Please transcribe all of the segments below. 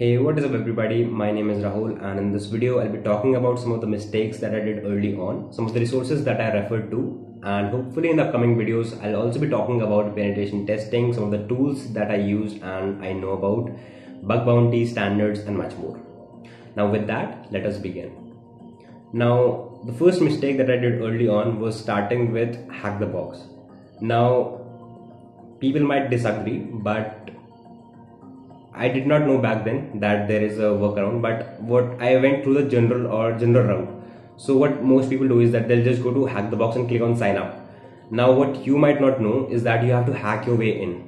Hey, what is up everybody? My name is Rahul, and in this video I'll be talking about some of the mistakes that I did early on, some of the resources that I referred to, and hopefully in the upcoming videos I'll also be talking about penetration testing, some of the tools that I used and I know about, bug bounty, standards and much more. Now with that, let us begin. Now the first mistake that I did early on was starting with hack the box. Now people might disagree, but I did not know back then that there is a workaround, but what I went through the general route. So what most people do is that they'll just go to hack the box and click on sign up. Now what you might not know is that you have to hack your way in.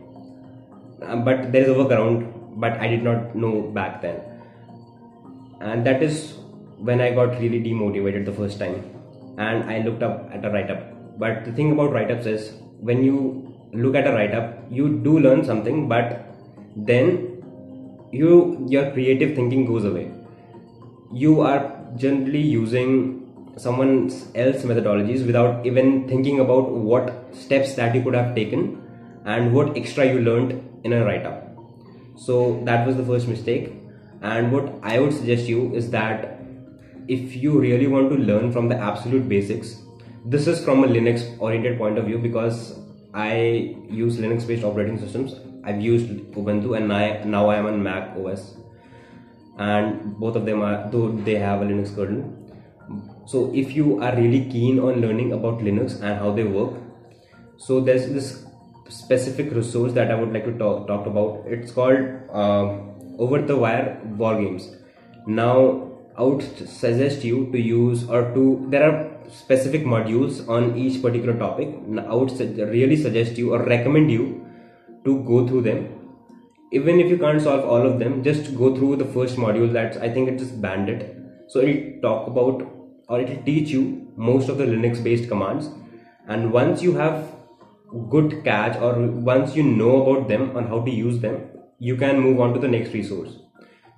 But there is a workaround, but I did not know back then. And that is when I got really demotivated the first time. And I looked up at a write-up. But the thing about write-ups is when you look at a write-up, you do learn something, but then your creative thinking goes away. You are generally using someone else's methodologies without even thinking about what steps that you could have taken and what extra you learned in a write-up. So that was the first mistake. And what I would suggest you is that if you really want to learn from the absolute basics, this is from a Linux oriented point of view because I use Linux based operating systems. I've used Ubuntu and now I am on Mac OS, and both of them are, though they have a Linux kernel. So if you are really keen on learning about Linux and how they work, so there's this specific resource that I would like to talk about. It's called Over the Wire War Games. Now I would suggest you to use there are specific modules on each particular topic. I would really suggest you or recommend you to go through them. Even if you can't solve all of them, just go through the first module. That's, I think, it is Bandit. So it'll talk about, or it'll teach you most of the Linux based commands, and once you have good catch or once you know about them and how to use them, you can move on to the next resource.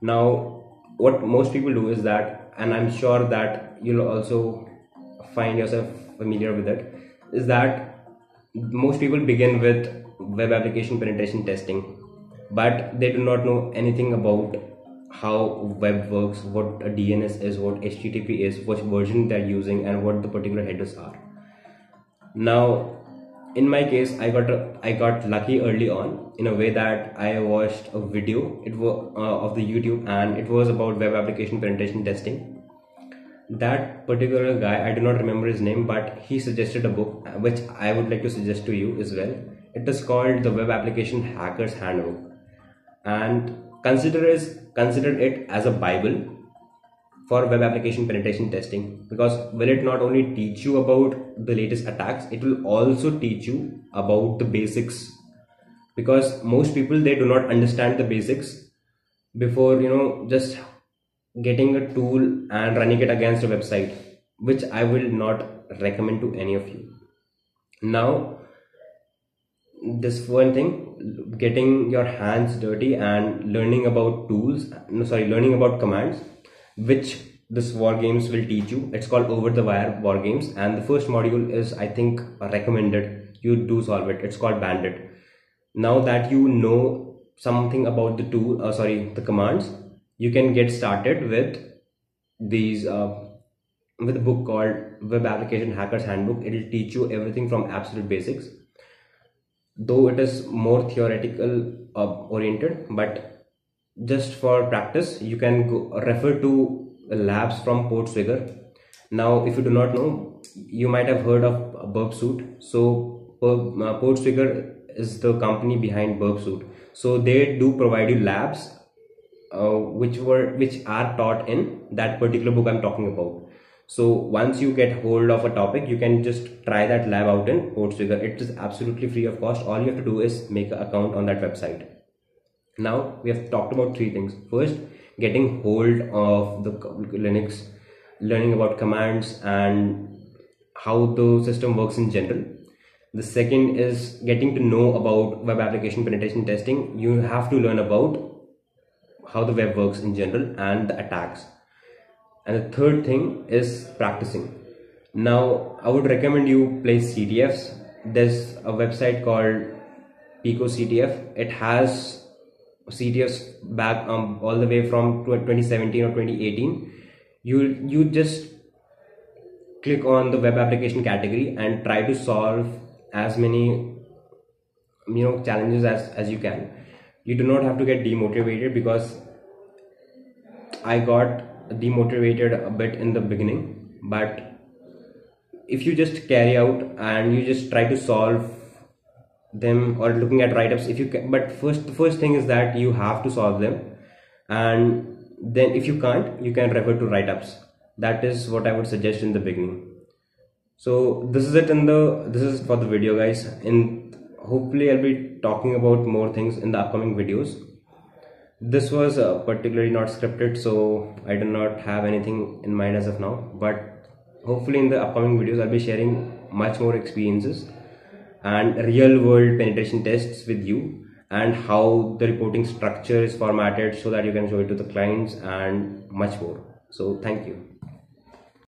Now what most people do is that, and I'm sure that you'll also find yourself familiar with it, is that most people begin with web application penetration testing, but they do not know anything about how web works, what a DNS is, what HTTP is, what version they're using, and what the particular headers are. Now in my case, I got lucky early on in a way that I watched a video of the YouTube, and it was about web application penetration testing. That particular guy, I do not remember his name, but he suggested a book which I would like to suggest to you as well. It is called The Web Application Hacker's Handbook, and consider it as a Bible for web application penetration testing, because will it not only teach you about the latest attacks, it will also teach you about the basics, because most people, they do not understand the basics before just getting a tool and running it against a website, which I will not recommend to any of you. Now this one thing, getting your hands dirty and learning about learning about commands, which this war games will teach you. It's called Over the Wire War Games, and the first module is, I think, recommended. You do solve it. It's called Bandit. Now that you know something about the commands, you can get started with these with a book called Web Application Hacker's Handbook. It will teach you everything from absolute basics, though it is more theoretical oriented, but just for practice you can refer to labs from Portswigger. Now if you do not know, you might have heard of Burpsuit. So Portswigger is the company behind Burpsuit, so they do provide you labs which are taught in that particular book I'm talking about. So once you get hold of a topic, you can just try that lab out in Portswigger. It is absolutely free of cost. All you have to do is make an account on that website. Now we have talked about three things. First, getting hold of the Linux, learning about commands and how the system works in general. The second is getting to know about web application penetration testing. You have to learn about how the web works in general and the attacks. And the third thing is practicing. Now I would recommend you play CTFs. There's a website called Pico CTF. It has CTFs back all the way from 2017 or 2018, you just click on the web application category and try to solve as many challenges as you can. You do not have to get demotivated, because I got demotivated a bit in the beginning, but if you just carry out and you just try to solve them, or looking at write-ups, if you can, but the first thing is that you have to solve them, and then if you can't, you can refer to write-ups. That is what I would suggest in the beginning. So this is it this is for the video, guys, and hopefully I'll be talking about more things in the upcoming videos. This was particularly not scripted, so I do not have anything in mind as of now, but hopefully in the upcoming videos I'll be sharing much more experiences and real world penetration tests with you, and how the reporting structure is formatted so that you can show it to the clients, and much more. So thank you.